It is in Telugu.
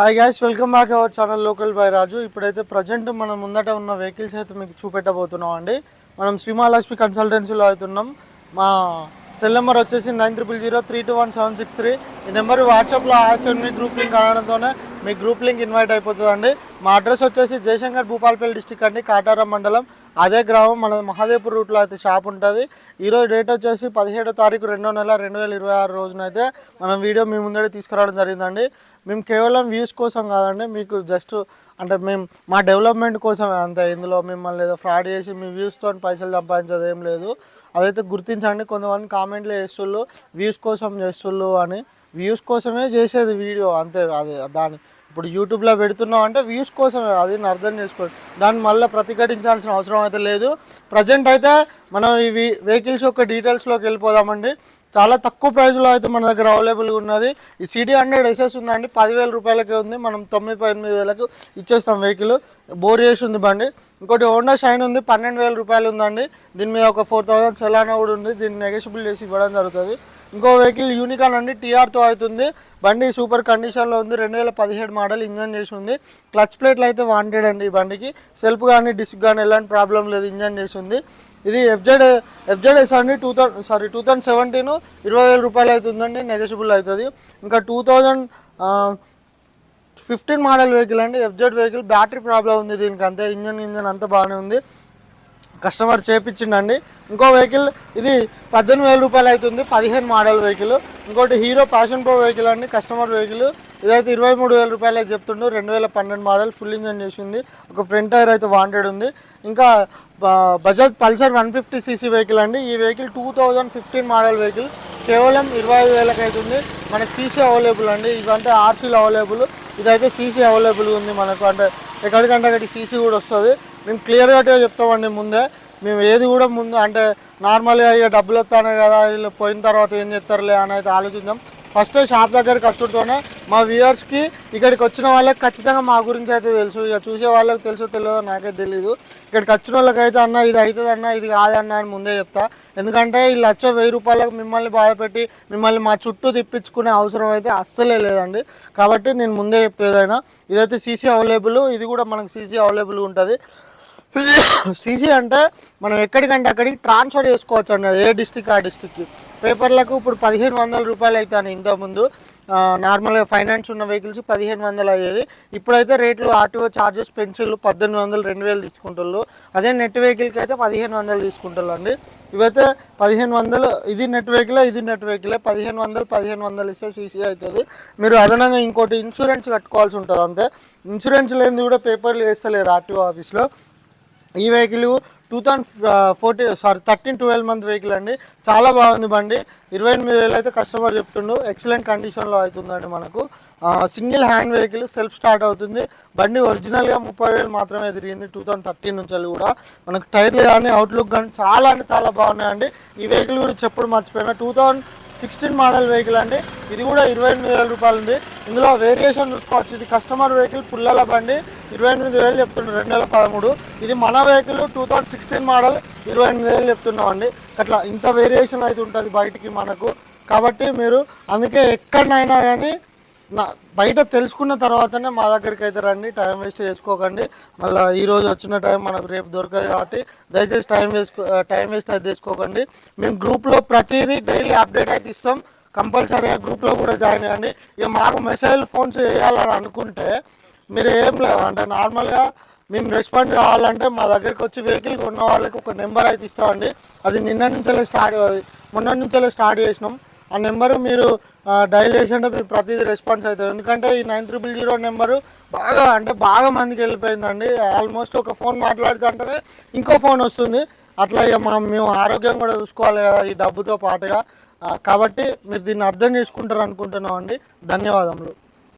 Hi guys, welcome back our channel local by Raju. ఇప్పుడైతే ప్రజెంట్ మనం ముందట ఉన్న వెహికల్స్ అయితే మీకు చూపెట్టబోతున్నాం అండి. మనం శ్రీమహాలక్ష్మి కన్సల్టెన్సీలో అవుతున్నాం. మా సెల్ నెంబర్ వచ్చేసి 9003217763. ఈ నెంబర్ వాట్సాప్లో యాడ్ మీ గ్రూప్ లింక్ అనడంతోనే మీ గ్రూప్ లింక్ ఇన్వైట్ అయిపోతుందండి. మా అడ్రస్ వచ్చేసి జయశంకర్ భూపాలపల్లి డిస్టిక్ అండి, కాటారం మండలం. అదే గ్రామం, మన మహాదేవ్పూర్ రూట్లో అయితే షాప్ ఉంటుంది. ఈరోజు డేట్ వచ్చేసి 17వ తారీఖు 2వ నెల 2026 రోజునైతే మనం వీడియో మీ ముందరే తీసుకురావడం జరిగిందండి. మేము కేవలం వ్యూస్ కోసం కాదండి, మీకు జస్ట్ అంటే మేము మా డెవలప్మెంట్ కోసమే అంతే. ఇందులో మిమ్మల్ని ఏదో ఫ్రాడ్ చేసి మీ వ్యూస్తో పైసలు సంపాదించేది ఏం లేదు. అదైతే గుర్తించండి. కొంతమంది కామెంట్లు చేస్తుళ్ళు వ్యూస్ కోసం చేస్తుళ్ళు అని. వ్యూస్ కోసమే చేసేది వీడియో అంతే. అది దాని ఇప్పుడు యూట్యూబ్లో పెడుతున్నాం అంటే వ్యూస్ కోసమే, అది అర్థం చేసుకోండి. దాన్ని మళ్ళీ ప్రతిఘటించాల్సిన అవసరం అయితే లేదు. ప్రజెంట్ అయితే మనం ఇవి వెహికల్స్ యొక్క డీటెయిల్స్లోకి వెళ్ళిపోదామండి. చాలా తక్కువ ప్రైస్లో అయితే మన దగ్గర అవైలబుల్గా ఉన్నది. ఈ CD100 SS ఉందండి, 10,000 రూపాయలకే ఉంది. మనం 9-8,000 ఇచ్చేస్తాం. వెహికల్ బోర్ చేసి ఉంది బండి. ఇంకోటి హోండా షైన్ ఉంది, 12,000 రూపాయలు ఉందండి. దీని మీద ఒక 4,000 చలానా కూడా ఉంది. దీన్ని నెగోషియబుల్ చేసి ఇవ్వడం జరుగుతుంది. ఇంకో వెహికల్ యూనికాన్ అండి, TRతో అవుతుంది. బండి సూపర్ కండిషన్లో ఉంది. 2017 మోడల్, ఇంజన్ చేసి ఉంది. క్లచ్ ప్లేట్లు అయితే వాంటెడ్ అండి. ఈ బండికి సెల్ఫ్ కానీ డిస్క్ కానీ ఎలాంటి ప్రాబ్లం లేదు, ఇంజన్ చేసి ఉంది. ఇది FZS అండి, 2017, 20,000 రూపాయలు అవుతుందండి, నెగోషియబుల్ అవుతుంది. ఇంకా 2015 మోడల్ వెహికల్ అండి, FZ వెహికల్. బ్యాటరీ ప్రాబ్లం ఉంది దీనికి, అంతే. ఇంజన్ అంతా బాగానే ఉంది, కస్టమర్ చేపించిండండి. ఇంకో వెహికల్ ఇది 18,000 రూపాయలు అవుతుంది, 15 మోడల్ వెహికల్. ఇంకోటి హీరో ప్యాషన్ ప్రో వెహికల్ అండి, కస్టమర్ వెహికల్. ఇదైతే 23,000 రూపాయలు అయితే చెప్తుండు, 2012 మోడల్, ఫుల్ ఇంజన్ చేసింది. ఒక ఫ్రంట్ టైర్ అయితే వాంటెడ్ ఉంది. ఇంకా బజాజ్ పల్సర్ 150cc వెహికల్ అండి. ఈ వెహికల్ 2015 మోడల్ వెహికల్, కేవలం 25,000 అవుతుంది. మనకి సీసీ అవైలబుల్ అండి. ఇవంటే RCలు అవైలబుల్, ఇదైతే సీసీ అవైలబుల్ ఉంది మనకు. అంటే ఎక్కడికంటే అక్కడికి సీసీ కూడా వస్తుంది. మేము క్లియర్గా చెప్తామండి ముందే. మేము ఏది కూడా ముందు అంటే నార్మల్గా ఇక డబ్బులు వస్తానే కదా, వీళ్ళు పోయిన తర్వాత ఏం చేస్తారులే అని అయితే ఆలోచించాం. ఫస్ట్ షాప్ దగ్గరికి వచ్చుతోనే మా వ్యూవర్స్కి, ఇక్కడికి వచ్చిన వాళ్ళకి ఖచ్చితంగా మా గురించి అయితే తెలుసు. ఇక చూసే వాళ్ళకి తెలుసో తెలియదో నాకే తెలీదు. ఇక్కడికి వచ్చిన వాళ్ళకైతే అన్న ఇది అవుతుంది అన్న, ఇది కాదన్న అని ముందే చెప్తా. ఎందుకంటే వీళ్ళు వచ్చే 1000 రూపాయలకు మిమ్మల్ని బాధపెట్టి మిమ్మల్ని మా చుట్టూ తిప్పించుకునే అవసరం అయితే అస్సలే లేదండి. కాబట్టి నేను ముందే చెప్తేదైనా. ఇదైతే సీసీ అవైలబుల్, ఇది కూడా మనకు సీసీ అవైలబుల్ ఉంటుంది. సీసీ అంటే మనం ఎక్కడికంటే అక్కడికి ట్రాన్స్ఫర్ చేసుకోవచ్చు అండి, ఏ డిస్టిక్ ఆ డిస్టిక్కి. పేపర్లకు ఇప్పుడు 1,500 రూపాయలు అవుతాయి. ఇంతకుముందు నార్మల్గా ఫైనాన్స్ ఉన్న వెహికల్స్ 1,500 అయ్యేది. ఇప్పుడైతే రేట్లు RTO ఛార్జెస్ పెన్సిల్ 1,800, 2,000 తీసుకుంటారు. అదే నెట్ వెహికల్కి అయితే 1,500 తీసుకుంటారు అండి. ఇవైతే 1,500, ఇది నెట్ వెహికలే, ఇది నెట్ వెహికలే. 1,500 ఇస్తే సీసీ అవుతుంది. మీరు అదనంగా ఇంకోటి ఇన్సూరెన్స్ కట్టుకోవాల్సి ఉంటుంది అంతే. ఇన్సూరెన్స్ లేనిది కూడా పేపర్లు వేస్తలేరు RTO ఆఫీస్లో. ఈ వెహికల్ 12 మంత్ వెహికల్ అండి, చాలా బాగుంది బండి. 28,000 అయితే కస్టమర్ చెప్తుండు. ఎక్సలెంట్ కండిషన్లో అవుతుందండి మనకు. Single hand vehicle, self start అవుతుంది. బండి ఒరిజినల్గా 30,000 మాత్రమే తిరిగింది 2013 నుంచి కూడా. మనకు టైర్లు కానీ అవుట్లుక్ కానీ చాలా అంటే చాలా బాగున్నాయండి. ఈ వెహికల్ గురించి ఎప్పుడు మర్చిపోయినా, 2016 మోడల్ వెహికల్ అండి. ఇది కూడా 28,000 రూపాయలు ఉంది. ఇందులో వేరియేషన్ చూసుకోవచ్చు. ఇది కస్టమర్ వెహికల్, పుల్లల బండి, 28,000 చెప్తుండ్రు 2013. ఇది మన వెహికల్ 2016 మోడల్, 28,000 చెప్తున్నాం అండి. అట్లా ఇంత వేరియేషన్ అయితే ఉంటుంది బయటికి మనకు. కాబట్టి మీరు అందుకే ఎక్కడైనా కానీ బయట తెలుసుకున్న తర్వాతనే మా దగ్గరికి అయితే రండి. టైం వేస్ట్ చేసుకోకండి. మళ్ళీ ఈరోజు వచ్చిన టైం మనకు రేపు దొరకదు. కాబట్టి దయచేసి టైం వేస్ట్ అయితే చేసుకోకండి. మేము గ్రూప్లో ప్రతిదీ డైలీ అప్డేట్ అయితే ఇస్తాం. కంపల్సరీగా గ్రూప్లో కూడా జాయిన్ అయ్యండి. ఇక మాకు మెసేజ్ ఫోన్స్ చేయాలని అనుకుంటే మీరు ఏం లేదు అంటే నార్మల్గా మేము రెస్పాండ్ కావాలంటే మా దగ్గరికి వచ్చి వెహికల్ కొన్న వాళ్ళకి ఒక నెంబర్ అయితే ఇస్తామండి. అది మొన్న నుంచే స్టార్ట్ చేసినాం. ఆ నెంబరు మీరు డైల్ చేసింటే మీరు ప్రతిదీ రెస్పాన్స్ అవుతుంది. ఎందుకంటే ఈ 9000 నెంబరు బాగా మందికి వెళ్ళిపోయిందండి. ఆల్మోస్ట్ ఒక ఫోన్ మాట్లాడుతుంటేనే ఇంకో ఫోన్ వస్తుంది. అట్లా ఇక మేము ఆరోగ్యం కూడా చూసుకోవాలి కదా ఈ డబ్బుతో పాటుగా. కాబట్టి మీరు దీన్ని అర్థం చేసుకుంటారు అనుకుంటున్నాం అండి. ధన్యవాదములు.